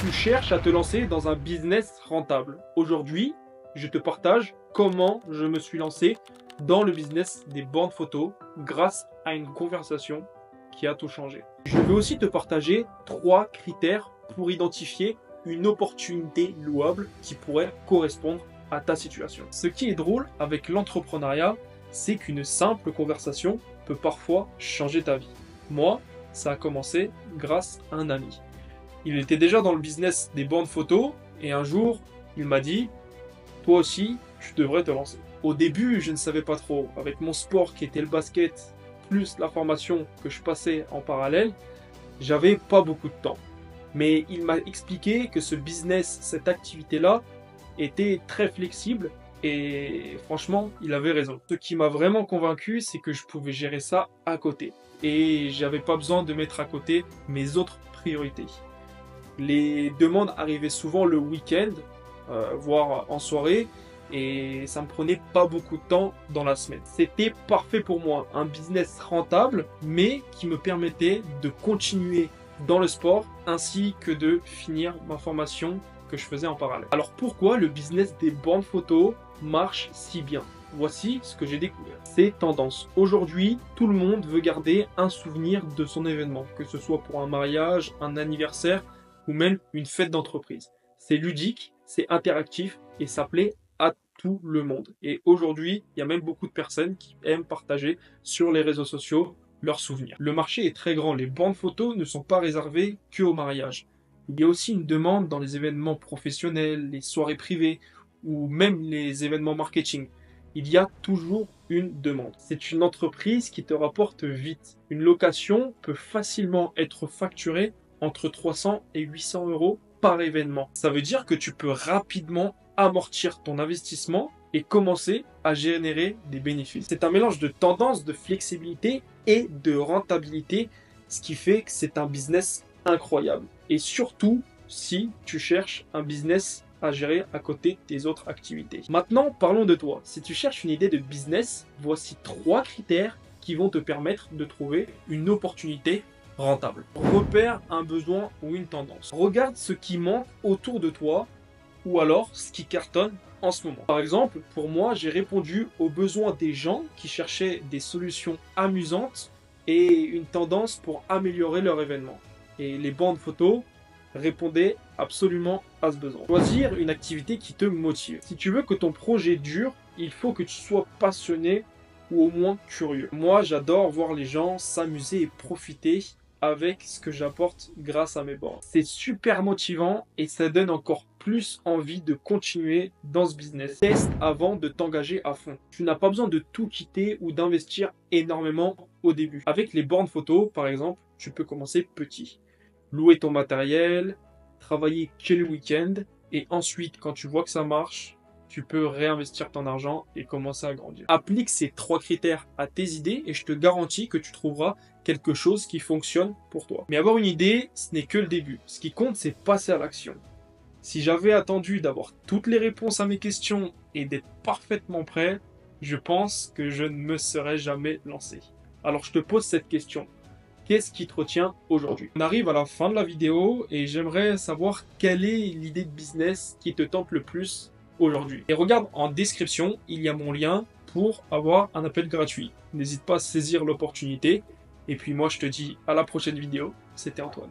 Tu cherches à te lancer dans un business rentable. Aujourd'hui, je te partage comment je me suis lancé dans le business des bandes photos grâce à une conversation qui a tout changé. Je vais aussi te partager 3 critères pour identifier une opportunité louable qui pourrait correspondre à ta situation. Ce qui est drôle avec l'entrepreneuriat, c'est qu'une simple conversation peut parfois changer ta vie. Moi, ça a commencé grâce à un ami. Il était déjà dans le business des bandes photos et un jour, il m'a dit « Toi aussi, tu devrais te lancer ». Au début, je ne savais pas trop. Avec mon sport qui était le basket, plus la formation que je passais en parallèle, j'avais pas beaucoup de temps. Mais il m'a expliqué que ce business, cette activité-là, était très flexible et franchement, il avait raison. Ce qui m'a vraiment convaincu, c'est que je pouvais gérer ça à côté. Et j'avais pas besoin de mettre à côté mes autres priorités. Les demandes arrivaient souvent le week-end, voire en soirée, et ça me prenait pas beaucoup de temps dans la semaine. C'était parfait pour moi, un business rentable, mais qui me permettait de continuer dans le sport, ainsi que de finir ma formation que je faisais en parallèle. Alors pourquoi le business des bandes photos marche si bien? Voici ce que j'ai découvert. C'est tendance. Aujourd'hui, tout le monde veut garder un souvenir de son événement, que ce soit pour un mariage, un anniversaire ou même une fête d'entreprise. C'est ludique, c'est interactif et ça plaît à tout le monde. Et aujourd'hui, il y a même beaucoup de personnes qui aiment partager sur les réseaux sociaux leurs souvenirs. Le marché est très grand. Les bandes photos ne sont pas réservées qu'au mariage. Il y a aussi une demande dans les événements professionnels, les soirées privées ou même les événements marketing. Il y a toujours une demande. C'est une entreprise qui te rapporte vite. Une location peut facilement être facturée entre 300 et 800 euros par événement. Ça veut dire que tu peux rapidement amortir ton investissement et commencer à générer des bénéfices. C'est un mélange de tendance, de flexibilité et de rentabilité, ce qui fait que c'est un business incroyable. Et surtout, si tu cherches un business à gérer à côté de tes autres activités. Maintenant, parlons de toi. Si tu cherches une idée de business, voici 3 critères qui vont te permettre de trouver une opportunité rentable. Repère un besoin ou une tendance. Regarde ce qui manque autour de toi ou alors ce qui cartonne en ce moment. Par exemple, pour moi, j'ai répondu aux besoins des gens qui cherchaient des solutions amusantes et une tendance pour améliorer leur événement. Et les bandes photos répondaient absolument à ce besoin. Choisir une activité qui te motive. Si tu veux que ton projet dure, il faut que tu sois passionné ou au moins curieux. Moi, j'adore voir les gens s'amuser et profiter avec ce que j'apporte grâce à mes bords. C'est super motivant et ça donne encore plus envie de continuer dans ce business. Teste avant de t'engager à fond. Tu n'as pas besoin de tout quitter ou d'investir énormément au début. Avec les bornes photos, par exemple, tu peux commencer petit. Louer ton matériel, travailler que le week-end et ensuite, quand tu vois que ça marche, tu peux réinvestir ton argent et commencer à grandir. Applique ces 3 critères à tes idées et je te garantis que tu trouveras quelque chose qui fonctionne pour toi. Mais avoir une idée, ce n'est que le début. Ce qui compte, c'est passer à l'action. Si j'avais attendu d'avoir toutes les réponses à mes questions et d'être parfaitement prêt, je pense que je ne me serais jamais lancé. Alors je te pose cette question. Qu'est-ce qui te retient aujourd'hui? On arrive à la fin de la vidéo et j'aimerais savoir quelle est l'idée de business qui te tente le plus aujourd'hui. Et regarde en description, il y a mon lien pour avoir un appel gratuit. N'hésite pas à saisir l'opportunité. Et puis moi je te dis à la prochaine vidéo. C'était Antoine.